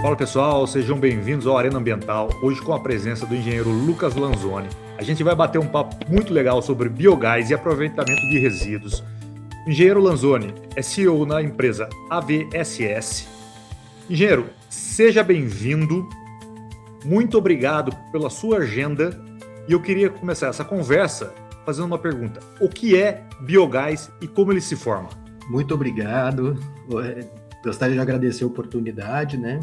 Fala pessoal, sejam bem-vindos ao Arena Ambiental, hoje com a presença do engenheiro Lucas Lanzoni. A gente vai bater um papo muito legal sobre biogás e aproveitamento de resíduos. O engenheiro Lanzoni é CEO na empresa AVSS. Engenheiro, seja bem-vindo, muito obrigado pela sua agenda e eu queria começar essa conversa fazendo uma pergunta. O que é biogás e como ele se forma? Muito obrigado, gostaria de agradecer a oportunidade, né?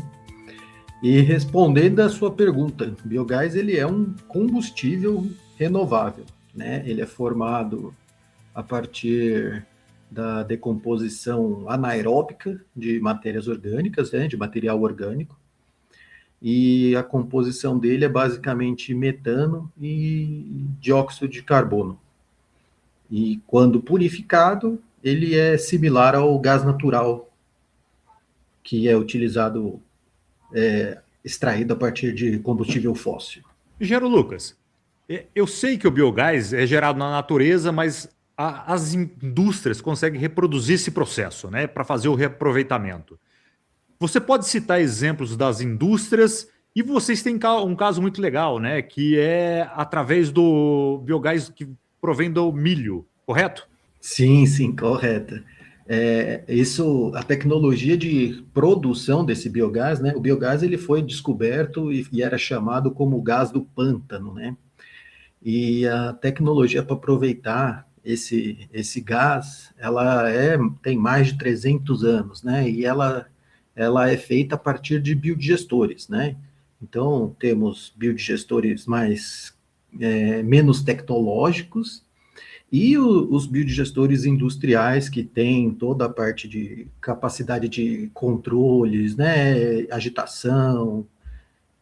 E respondendo a sua pergunta, biogás ele é um combustível renovável, né? Ele é formado a partir da decomposição anaeróbica de matérias orgânicas, né? De material orgânico, e a composição dele é basicamente metano e dióxido de carbono. E quando purificado, ele é similar ao gás natural, que é utilizado extraído a partir de combustível fóssil. Engenheiro Lucas, eu sei que o biogás é gerado na natureza, mas as indústrias conseguem reproduzir esse processo, né, para fazer o reaproveitamento. Você pode citar exemplos das indústrias e vocês têm um caso muito legal, né, que é através do biogás que provém do milho, correto? Sim, correta. A tecnologia de produção desse biogás, né? O biogás ele foi descoberto e era chamado como gás do pântano, né? E a tecnologia para aproveitar esse gás, tem mais de 300 anos, né? E ela é feita a partir de biodigestores, né? Então, temos biodigestores menos tecnológicos e os biodigestores industriais que têm toda a parte de capacidade de controles, né, agitação.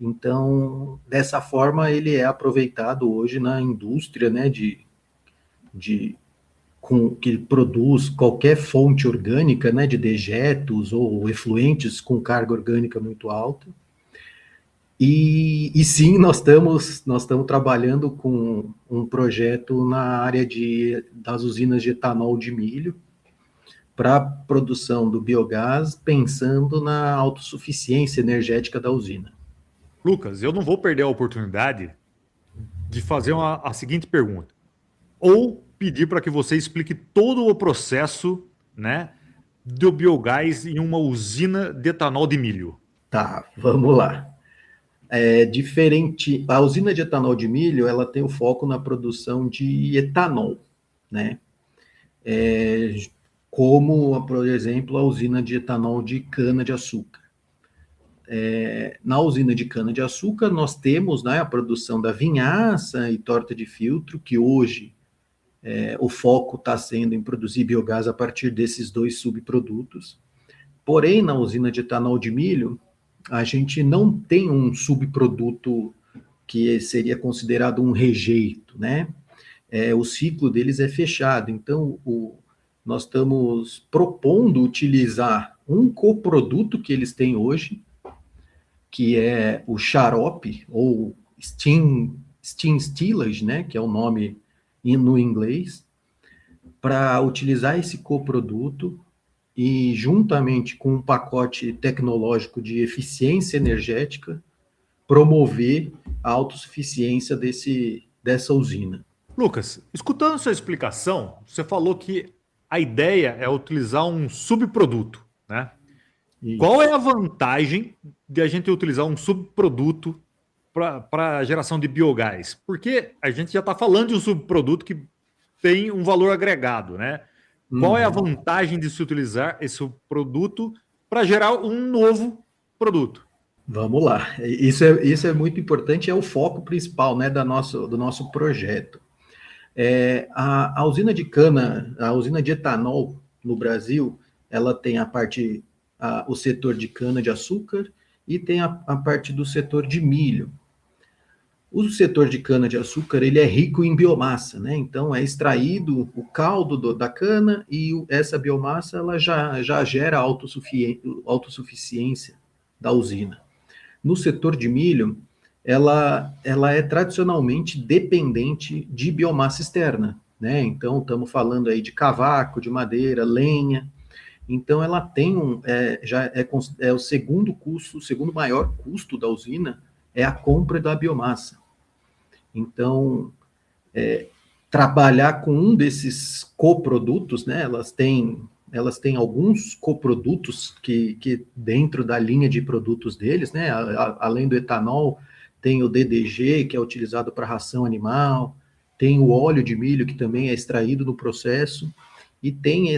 Então, dessa forma, ele é aproveitado hoje na indústria, né, que produz qualquer fonte orgânica, né, de dejetos ou efluentes com carga orgânica muito alta. E sim, nós estamos trabalhando com um projeto na área das usinas de etanol de milho para a produção do biogás, pensando na autossuficiência energética da usina. Lucas, eu não vou perder a oportunidade de fazer a seguinte pergunta, ou pedir para que você explique todo o processo, né, do biogás em uma usina de etanol de milho. Tá, vamos lá. É diferente. A usina de etanol de milho, ela tem o foco na produção de etanol, né? Como, por exemplo, a usina de etanol de cana-de-açúcar. Na usina de cana-de-açúcar, nós temos, né, a produção da vinhaça e torta de filtro, que hoje o foco está sendo em produzir biogás a partir desses dois subprodutos. Porém, na usina de etanol de milho, a gente não tem um subproduto que seria considerado um rejeito, né? O ciclo deles é fechado. Então, nós estamos propondo utilizar um coproduto que eles têm hoje, que é o xarope, ou steam stillage, né? Que é o nome no inglês, para utilizar esse coproduto e, juntamente com um pacote tecnológico de eficiência energética, promover a autossuficiência dessa usina. Lucas, escutando sua explicação, você falou que a ideia é utilizar um subproduto, né? Isso. Qual é a vantagem de a gente utilizar um subproduto para a geração de biogás? Porque a gente já está falando de um subproduto que tem um valor agregado, né? Qual é a vantagem de se utilizar esse produto para gerar um novo produto? Vamos lá. Isso é muito importante, é o foco principal, né, do nosso projeto. A usina de cana, a usina de etanol no Brasil, ela tem o setor de cana-de-açúcar e tem a parte do setor de milho. O setor de cana-de-açúcar, ele é rico em biomassa, né? Então, é extraído o caldo da cana e essa biomassa ela já gera autossuficiência da usina. No setor de milho, ela é tradicionalmente dependente de biomassa externa, né? Então, estamos falando aí de cavaco, de madeira, lenha. Então, ela tem é o segundo custo, o segundo maior custo da usina é a compra da biomassa. Então, trabalhar com um desses coprodutos, né? Elas têm alguns coprodutos que dentro da linha de produtos deles, né? Além do etanol, tem o DDG, que é utilizado para ração animal, tem o óleo de milho, que também é extraído no processo, e tem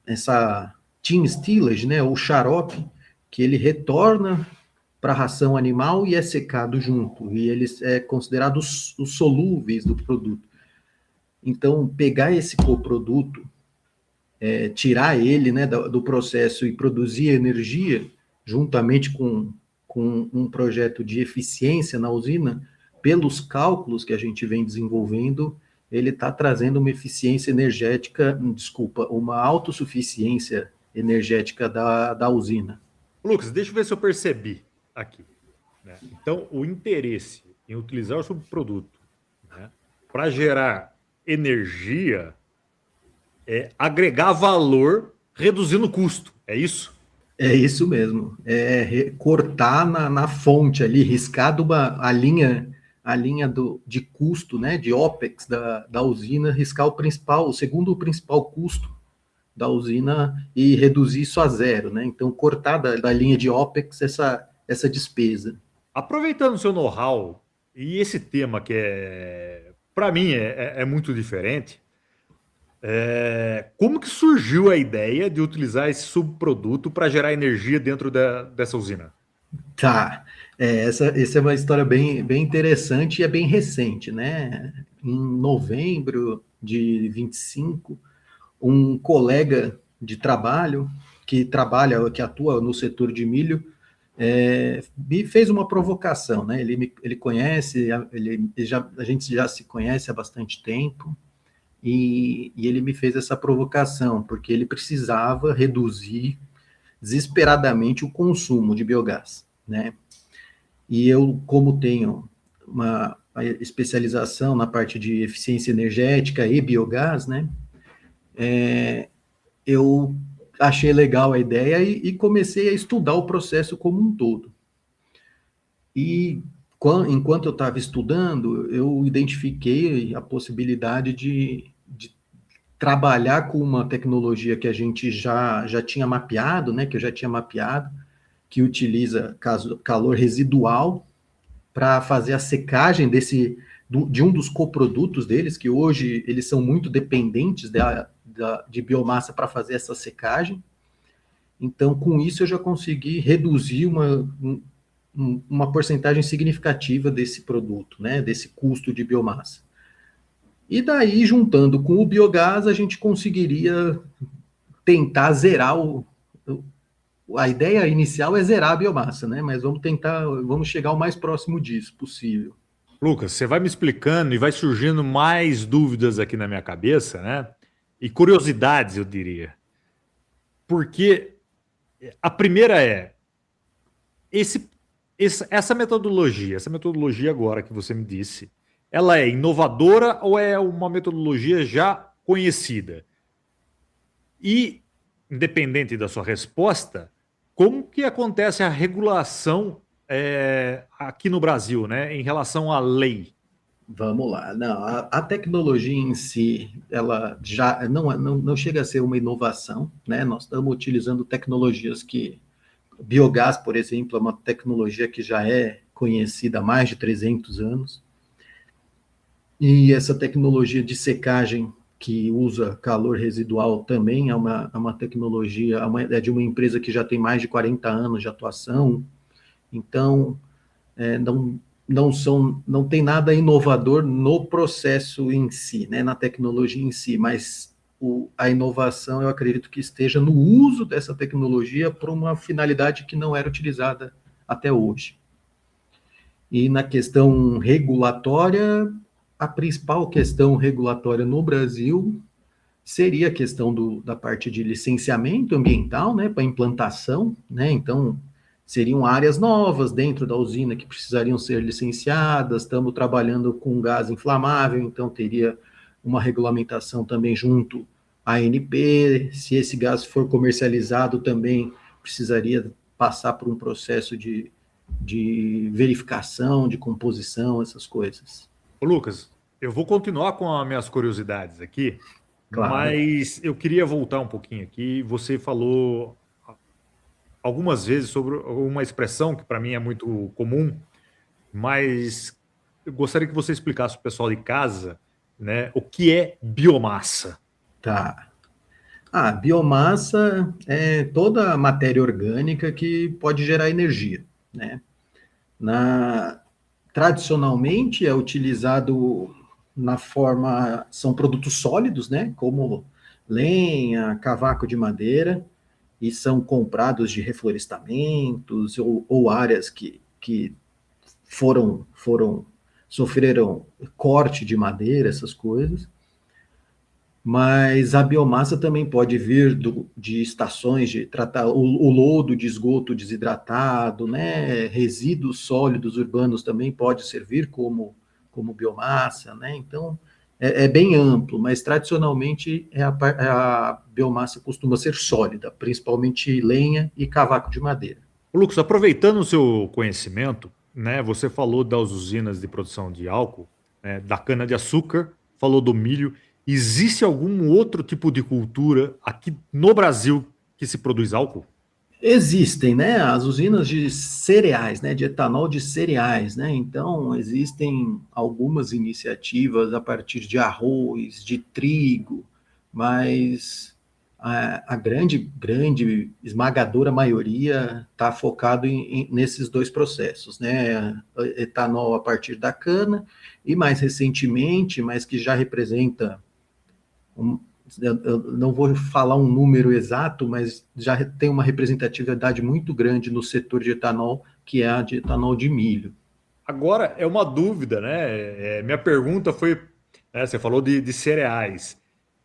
essa team stillage, né? O xarope, que ele retorna para a ração animal e é secado junto, e eles é considerado os solúveis do produto. Então, pegar esse coproduto, tirar ele, né, do processo e produzir energia, juntamente com um projeto de eficiência na usina, pelos cálculos que a gente vem desenvolvendo, ele está trazendo uma eficiência energética, desculpa, uma autossuficiência energética da usina. Lucas, deixa eu ver se eu percebi aqui, né? Então, o interesse em utilizar o subproduto, né, para gerar energia é agregar valor reduzindo o custo. É isso? É isso mesmo. Cortar na fonte ali, riscar a linha de custo, né, de OPEX da usina, riscar o segundo principal custo da usina e reduzir isso a zero, né? Então, cortar da linha de OPEX essa despesa. Aproveitando o seu know-how e esse tema que para mim, é muito diferente, como que surgiu a ideia de utilizar esse subproduto para gerar energia dentro dessa usina? Tá. Essa é uma história bem, bem interessante e é bem recente, né? Em novembro de 25, um colega de trabalho que atua no setor de milho, me fez uma provocação, né? Ele conhece, a gente já se conhece há bastante tempo, e ele me fez essa provocação, porque ele precisava reduzir desesperadamente o consumo de biogás, né? E eu, como tenho uma especialização na parte de eficiência energética e biogás, né? Eu achei legal a ideia e comecei a estudar o processo como um todo. E enquanto eu estava estudando, eu identifiquei a possibilidade de trabalhar com uma tecnologia que a gente já tinha mapeado, né, que eu já tinha mapeado, que utiliza calor residual para fazer a secagem de um dos coprodutos deles, que hoje eles são muito dependentes de biomassa para fazer essa secagem. Então, com isso, eu já consegui reduzir uma porcentagem significativa desse produto, né, desse custo de biomassa. E daí, juntando com o biogás, a gente conseguiria tentar zerar a ideia inicial é zerar a biomassa, né? Mas vamos chegar o mais próximo disso possível. Lucas, você vai me explicando e vai surgindo mais dúvidas aqui na minha cabeça, né? E curiosidades, eu diria. Porque a primeira essa metodologia agora que você me disse, ela é inovadora ou é uma metodologia já conhecida? E, independente da sua resposta, como que acontece a regulação aqui no Brasil, né, em relação à lei? Vamos lá. Não, a tecnologia em si, ela já não chega a ser uma inovação, né? Nós estamos utilizando tecnologias biogás, por exemplo, é uma tecnologia que já é conhecida há mais de 300 anos. E essa tecnologia de secagem que usa calor residual também é uma tecnologia, é de uma empresa que já tem mais de 40 anos de atuação. Então, não tem nada inovador no processo em si, né, na tecnologia em si, mas a inovação eu acredito que esteja no uso dessa tecnologia para uma finalidade que não era utilizada até hoje. E na questão regulatória, a principal questão regulatória no Brasil seria a questão da parte de licenciamento ambiental, né, para implantação, né, então seriam áreas novas dentro da usina que precisariam ser licenciadas. Estamos trabalhando com gás inflamável, então teria uma regulamentação também junto ANP, se esse gás for comercializado também precisaria passar por um processo de verificação, de composição, essas coisas. Ô, Lucas, eu vou continuar com as minhas curiosidades aqui, Claro. mas eu queria voltar um pouquinho aqui. Você falou algumas vezes sobre uma expressão que para mim é muito comum, mas eu gostaria que você explicasse para o pessoal de casa, né, o que é biomassa. Tá. Biomassa é toda a matéria orgânica que pode gerar energia, né? Na, Tradicionalmente é utilizado na forma, são produtos sólidos, né? Como lenha, cavaco de madeira, e são comprados de reflorestamentos ou áreas que sofreram corte de madeira, essas coisas. Mas a biomassa também pode vir de estações de tratar o lodo de esgoto desidratado, né? Resíduos sólidos urbanos também pode servir como biomassa, né? Então é bem amplo, mas tradicionalmente a biomassa costuma ser sólida, principalmente lenha e cavaco de madeira. Ô, Lucas, aproveitando o seu conhecimento, né, você falou das usinas de produção de álcool, né, da cana-de-açúcar, falou do milho. Existe algum outro tipo de cultura aqui no Brasil que se produz álcool? Existem, né, as usinas de cereais, né, de etanol de cereais, né, então existem algumas iniciativas a partir de arroz, de trigo, mas a grande, esmagadora maioria está focado nesses dois processos, né, etanol a partir da cana e mais recentemente, mas que já representa um, eu não vou falar um número exato, mas já tem uma representatividade muito grande no setor de etanol, que é a de etanol de milho. Agora é uma dúvida, né? Minha pergunta foi, né, você falou de cereais.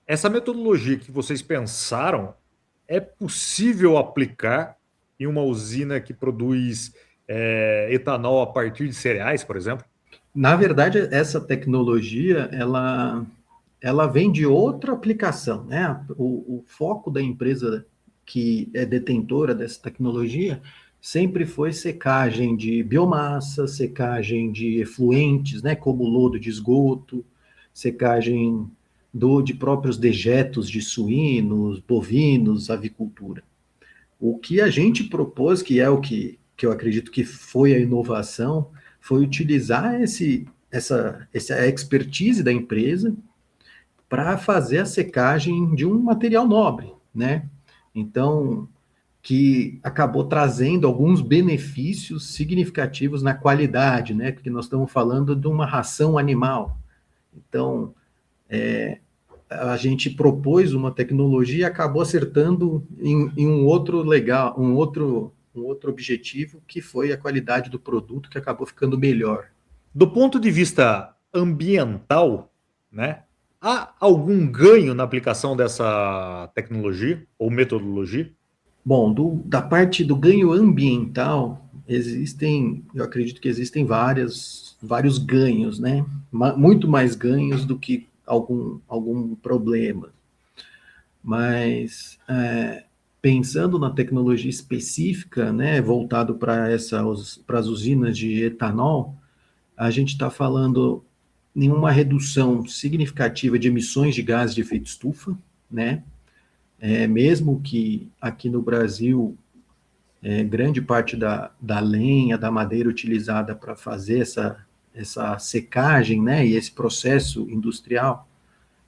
Essa metodologia que vocês pensaram é possível aplicar em uma usina que produz etanol a partir de cereais, por exemplo? Na verdade, essa tecnologia, ela vem de outra aplicação, né? O foco da empresa que é detentora dessa tecnologia sempre foi secagem de biomassa, secagem de efluentes, né? Como lodo de esgoto, secagem de próprios dejetos de suínos, bovinos, avicultura. O que a gente propôs, que é o que eu acredito que foi a inovação, foi utilizar essa expertise da empresa para fazer a secagem de um material nobre, né? Então, que acabou trazendo alguns benefícios significativos na qualidade, né? Porque nós estamos falando de uma ração animal. Então, a gente propôs uma tecnologia e acabou acertando em um outro legal, um outro objetivo, que foi a qualidade do produto, que acabou ficando melhor. Do ponto de vista ambiental, né? Há algum ganho na aplicação dessa tecnologia ou metodologia? Bom, da parte do ganho ambiental, eu acredito que existem vários ganhos, né? Muito mais ganhos do que algum problema. Mas, pensando na tecnologia específica, né, voltado para as usinas de etanol, a gente está falando em uma redução significativa de emissões de gases de efeito estufa, né? Mesmo que aqui no Brasil grande parte da lenha, da madeira utilizada para fazer essa secagem, né, e esse processo industrial,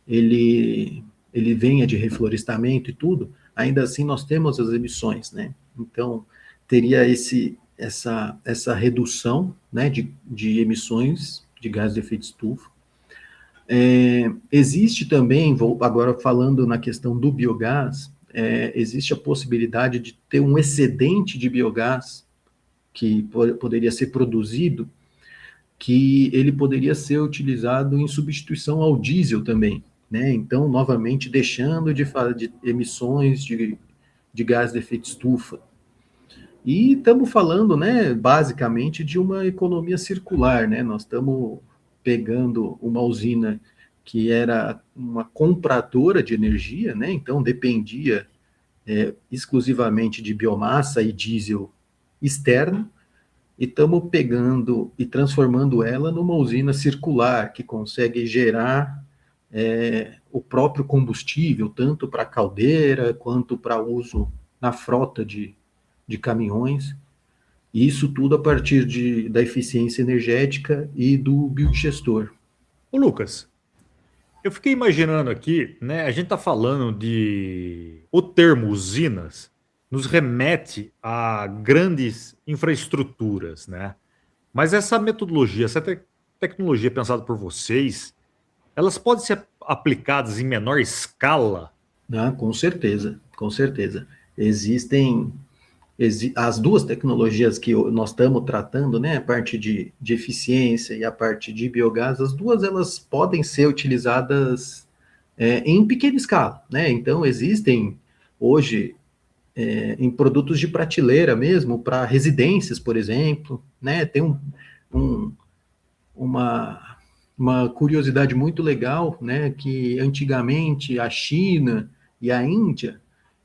ele, ele venha de reflorestamento e tudo, ainda assim nós temos as emissões, né? Então, teria essa redução, né, de emissões de gás de efeito estufa. Existe também, agora falando na questão do biogás, existe a possibilidade de ter um excedente de biogás que poderia ser produzido, que ele poderia ser utilizado em substituição ao diesel também, né? Então, novamente, deixando de emissões de gás de efeito estufa. E estamos falando, né, basicamente, de uma economia circular, né? Nós estamos pegando uma usina que era uma compradora de energia, né? Então dependia exclusivamente de biomassa e diesel externo, e estamos pegando e transformando ela numa usina circular, que consegue gerar o próprio combustível, tanto para caldeira quanto para uso na frota de caminhões. E isso tudo a partir da eficiência energética e do biodigestor. Ô, Lucas, eu fiquei imaginando aqui, né? A gente está falando de. O termo usinas nos remete a grandes infraestruturas, né? Mas essa metodologia, tecnologia pensada por vocês, elas podem ser aplicadas em menor escala? Ah, com certeza, com certeza. Existem as duas tecnologias que nós estamos tratando, né, a parte de eficiência e a parte de biogás, as duas elas podem ser utilizadas em pequena escala, né? Então existem hoje em produtos de prateleira mesmo para residências, por exemplo, né? Tem um, uma uma curiosidade muito legal, né, que antigamente a China e a Índia,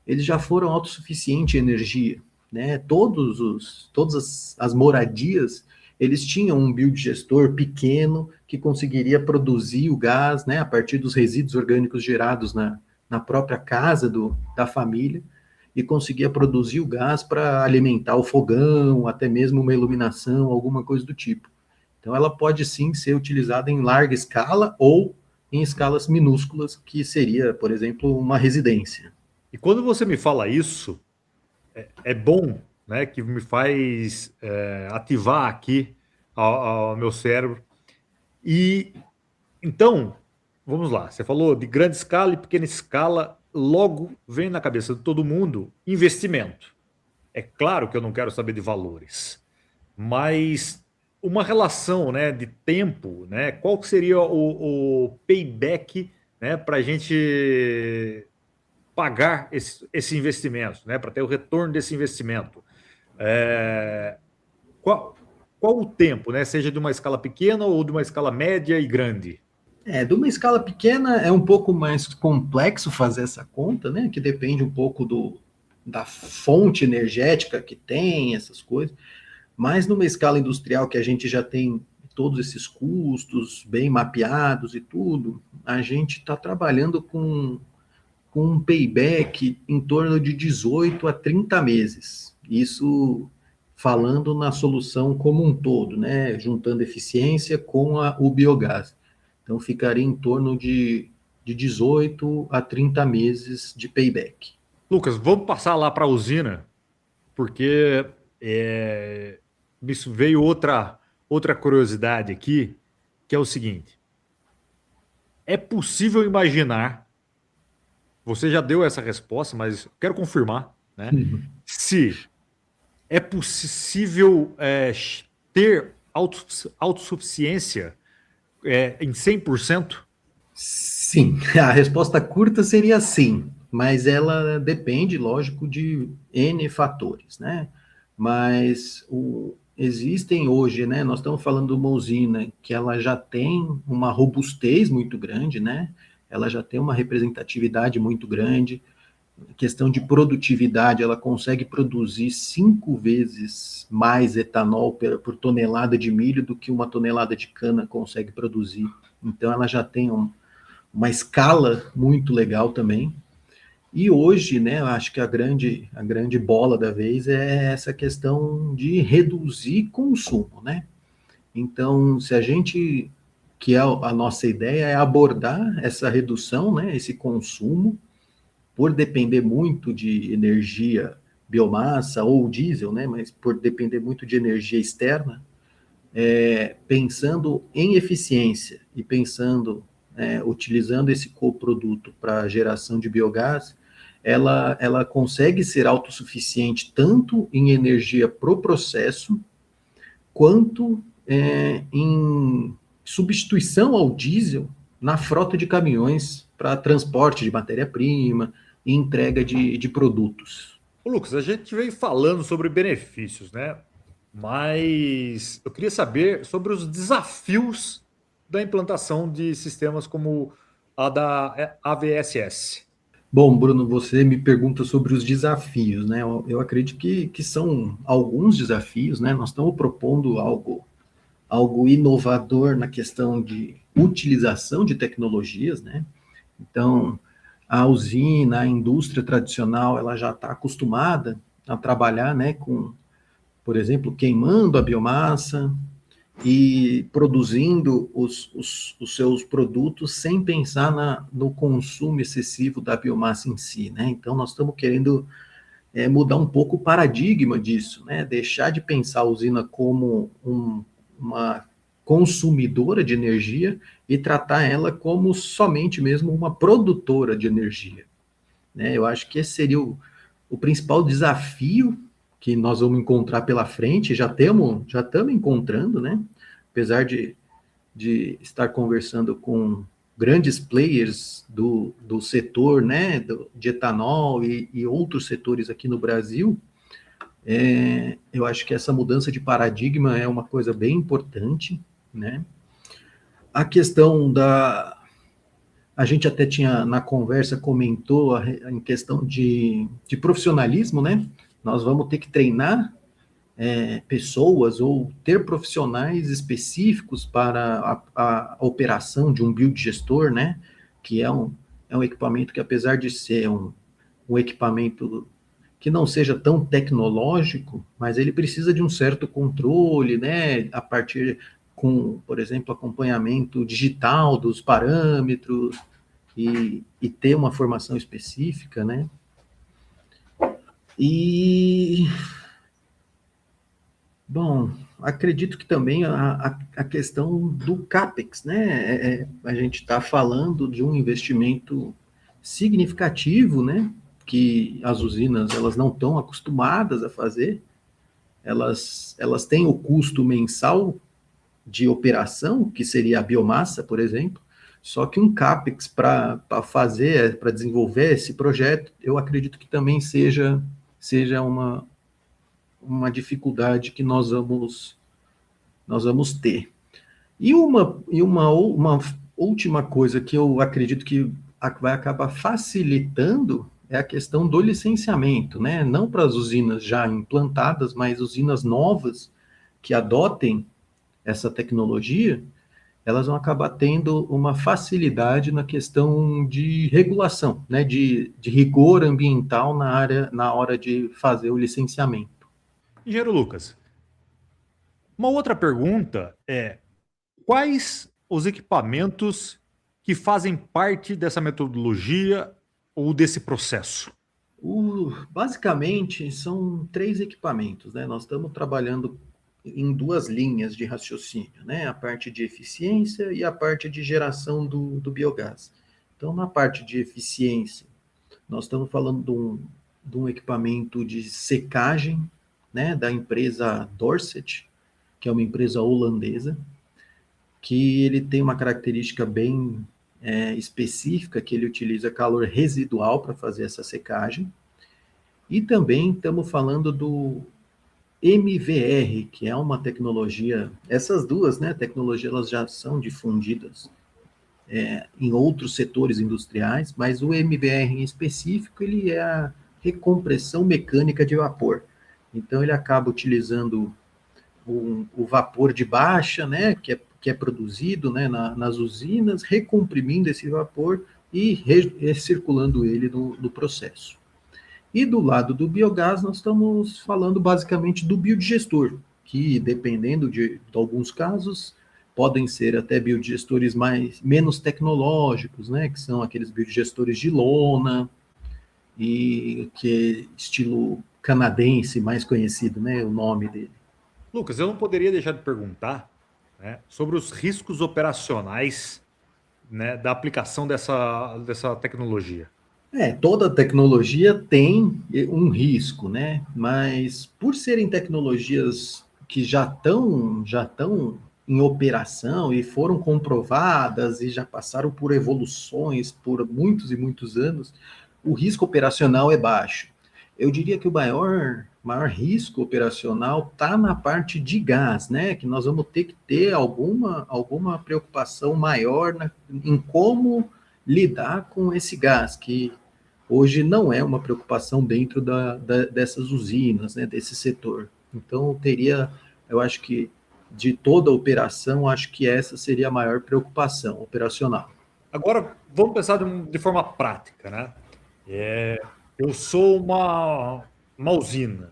eles já foram autossuficientes em energia, né? Todas as moradias, eles tinham um biodigestor pequeno que conseguiria produzir o gás, né, a partir dos resíduos orgânicos gerados na própria casa da família, e conseguia produzir o gás para alimentar o fogão, até mesmo uma iluminação, alguma coisa do tipo. Então, ela pode sim ser utilizada em larga escala ou em escalas minúsculas, que seria, por exemplo, uma residência. E quando você me fala isso, é bom, né? Que me faz ativar aqui ao meu cérebro. E então, vamos lá. Você falou de grande escala e pequena escala, logo vem na cabeça de todo mundo investimento. É claro que eu não quero saber de valores, mas uma relação, né, de tempo, né? Qual que seria o payback, né, para a gente pagar esse investimento, né, para ter o retorno desse investimento? É, qual, qual o tempo, né? Seja de uma escala pequena ou de uma escala média e grande? De uma escala pequena é um pouco mais complexo fazer essa conta, né? Que depende um pouco da fonte energética que tem, essas coisas. Mas numa escala industrial que a gente já tem todos esses custos bem mapeados e tudo, a gente está trabalhando com um payback em torno de 18 a 30 meses. Isso falando na solução como um todo, né? Juntando eficiência com o biogás. Então ficaria em torno de 18 a 30 meses de payback. Lucas, vamos passar lá para a usina, porque isso veio outra curiosidade aqui, que é o seguinte: é possível imaginar, você já deu essa resposta, mas quero confirmar, né? Se é possível ter autossuficiência em 100%? Sim, a resposta curta seria sim, mas ela depende, lógico, de N fatores, né? Mas existem hoje, né? Nós estamos falando de uma usina que ela já tem uma robustez muito grande, né? Ela já tem uma representatividade muito grande. Questão de produtividade, ela consegue produzir 5 vezes mais etanol por tonelada de milho do que uma tonelada de cana consegue produzir. Então, ela já tem uma escala muito legal também. E hoje, né, eu acho que a grande bola da vez é essa questão de reduzir consumo, né? Então, se a gente, que é a nossa ideia é abordar essa redução, né, esse consumo, por depender muito de energia biomassa ou diesel, né, mas por depender muito de energia externa, pensando em eficiência e pensando, utilizando esse coproduto para geração de biogás, ela consegue ser autossuficiente tanto em energia para o processo, quanto em substituição ao diesel na frota de caminhões para transporte de matéria-prima e entrega de produtos. Ô, Lucas, a gente veio falando sobre benefícios, né? Mas eu queria saber sobre os desafios da implantação de sistemas como a da AVSS? Bom, Bruno, você me pergunta sobre os desafios, né? Eu acredito que são alguns desafios, né? Nós estamos propondo algo inovador na questão de utilização de tecnologias, né? Então, a usina, a indústria tradicional, ela já está acostumada a trabalhar, né, com, por exemplo, queimando a biomassa e produzindo os seus produtos sem pensar no consumo excessivo da biomassa em si, né? Então, nós estamos querendo mudar um pouco o paradigma disso, né? Deixar de pensar a usina como uma consumidora de energia e tratar ela como somente mesmo uma produtora de energia, né? Eu acho que esse seria o principal desafio que nós vamos encontrar pela frente, já estamos encontrando, né? Apesar de estar conversando com grandes players do setor, né, de etanol e outros setores aqui no Brasil, eu acho que essa mudança de paradigma é uma coisa bem importante, né? A questão a gente até tinha na conversa comentou em questão de profissionalismo, né? Nós vamos ter que treinar pessoas ou ter profissionais específicos para a operação de um biodigestor, né? Que é um equipamento que, apesar de ser um equipamento que não seja tão tecnológico, mas ele precisa de um certo controle, né? A partir com, por exemplo, acompanhamento digital dos parâmetros e ter uma formação específica, né? E bom, acredito que também a questão do CAPEX, né? A gente está falando de um investimento significativo, né? Que as usinas elas não estão acostumadas a fazer. Elas têm o custo mensal de operação, que seria a biomassa, por exemplo, só que um CAPEX para desenvolver esse projeto, eu acredito que também seja uma dificuldade que nós vamos ter. E uma última coisa que eu acredito que vai acabar facilitando é a questão do licenciamento, né? Não para as usinas já implantadas, mas usinas novas que adotem essa tecnologia, elas vão acabar tendo uma facilidade na questão de regulação, né? De rigor ambiental na hora de fazer o licenciamento. Engenheiro Lucas, uma outra pergunta é: quais os equipamentos que fazem parte dessa metodologia ou desse processo? Basicamente, são três equipamentos, né? Nós estamos trabalhando em duas linhas de raciocínio, né? A parte de eficiência e a parte de geração do biogás. Então, na parte de eficiência, nós estamos falando de um equipamento de secagem, né? Da empresa Dorset, que é uma empresa holandesa, que ele tem uma característica bem específica, que ele utiliza calor residual para fazer essa secagem. E também estamos falando do MVR, que é uma tecnologia, essas duas, né, tecnologias, elas já são difundidas em outros setores industriais, mas o MVR em específico, ele é a recompressão mecânica de vapor. Então, ele acaba utilizando o vapor de baixa, né, que é produzido, né, nas usinas, recomprimindo esse vapor e recirculando ele no processo. E do lado do biogás, nós estamos falando basicamente do biodigestor, que dependendo de alguns casos, podem ser até biodigestores menos tecnológicos, né, que são aqueles biodigestores de lona, e que é estilo canadense, mais conhecido, né, o nome dele. Lucas, eu não poderia deixar de perguntar, né, sobre os riscos operacionais, né, da aplicação dessa tecnologia. Toda tecnologia tem um risco, né? Mas por serem tecnologias que já estão em operação e foram comprovadas e já passaram por evoluções por muitos e muitos anos, o risco operacional é baixo. Eu diria que maior risco operacional está na parte de gás, né? Que nós vamos ter que ter alguma preocupação maior em como lidar com esse gás, que hoje não é uma preocupação dentro dessas usinas, né? Desse setor. Então, eu acho que de toda a operação, acho que essa seria a maior preocupação operacional. Agora, vamos pensar de forma prática, né? Eu sou uma usina,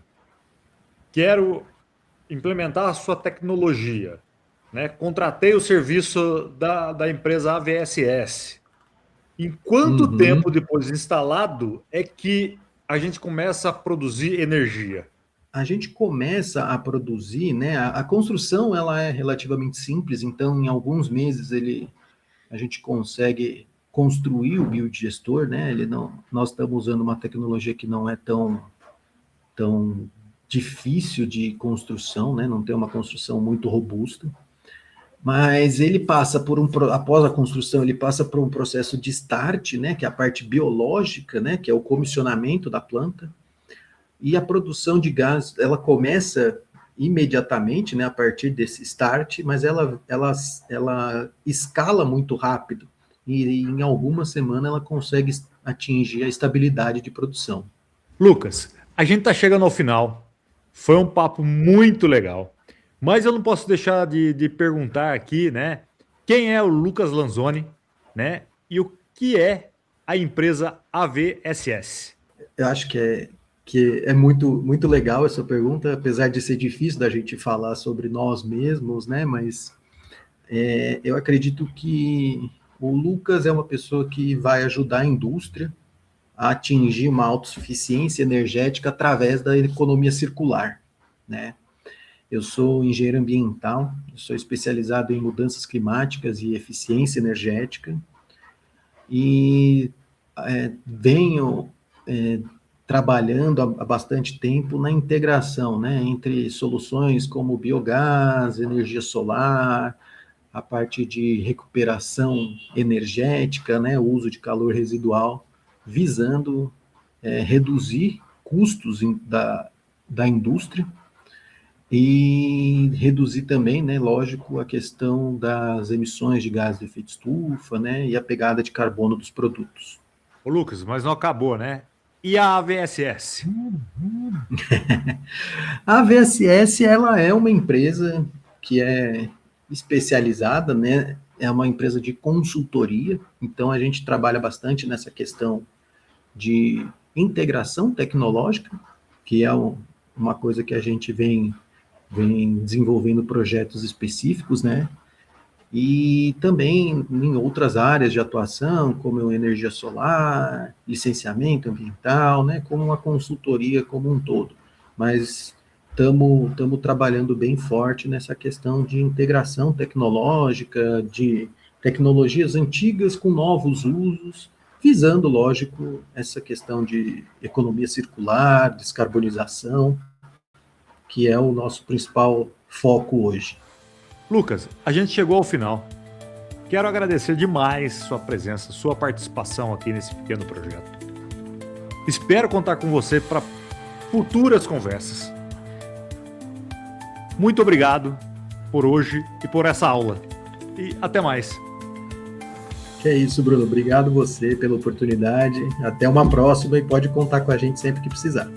quero implementar a sua tecnologia, né? Contratei o serviço da empresa AVSS. Em quanto Uhum. tempo depois de instalado é que a gente começa a produzir energia? A gente começa a produzir, né? A construção ela é relativamente simples, então em alguns meses a gente consegue construir o biodigestor, né? Nós estamos usando uma tecnologia que não é tão difícil de construção, né? Não tem uma construção muito robusta, mas ele passa após a construção, ele passa por um processo de start, né? Que é a parte biológica, né? Que é o comissionamento da planta. E a produção de gás, ela começa imediatamente, né, a partir desse start, mas ela escala muito rápido. E em alguma semana ela consegue atingir a estabilidade de produção. Lucas, a gente está chegando ao final. Foi um papo muito legal. Mas eu não posso deixar de perguntar aqui, né? Quem é o Lucas Lanzoni, né? E o que é a empresa AVSS? Eu acho que é muito legal essa pergunta, apesar de ser difícil da gente falar sobre nós mesmos, né? Mas eu acredito que o Lucas é uma pessoa que vai ajudar a indústria a atingir uma autossuficiência energética através da economia circular, né? Eu sou engenheiro ambiental, sou especializado em mudanças climáticas e eficiência energética e venho trabalhando há bastante tempo na integração, né, entre soluções como biogás, energia solar, a parte de recuperação energética, né, o uso de calor residual, visando reduzir custos da indústria e reduzir também, né, lógico, a questão das emissões de gás de efeito estufa, né, e a pegada de carbono dos produtos. Ô, Lucas, mas não acabou, né? E a AVSS? A VSS, ela é uma empresa que é especializada, né, é uma empresa de consultoria, então a gente trabalha bastante nessa questão de integração tecnológica, que é uma coisa que a gente vem desenvolvendo projetos específicos, né? E também em outras áreas de atuação, como energia solar, licenciamento ambiental, né? Como uma consultoria como um todo. Mas estamos trabalhando bem forte nessa questão de integração tecnológica, de tecnologias antigas com novos usos, visando, lógico, essa questão de economia circular, descarbonização, que é o nosso principal foco hoje. Lucas, a gente chegou ao final. Quero agradecer demais sua presença, sua participação aqui nesse pequeno projeto. Espero contar com você para futuras conversas. Muito obrigado por hoje e por essa aula. E até mais. Que é isso, Bruno. Obrigado você pela oportunidade. Até uma próxima e pode contar com a gente sempre que precisar.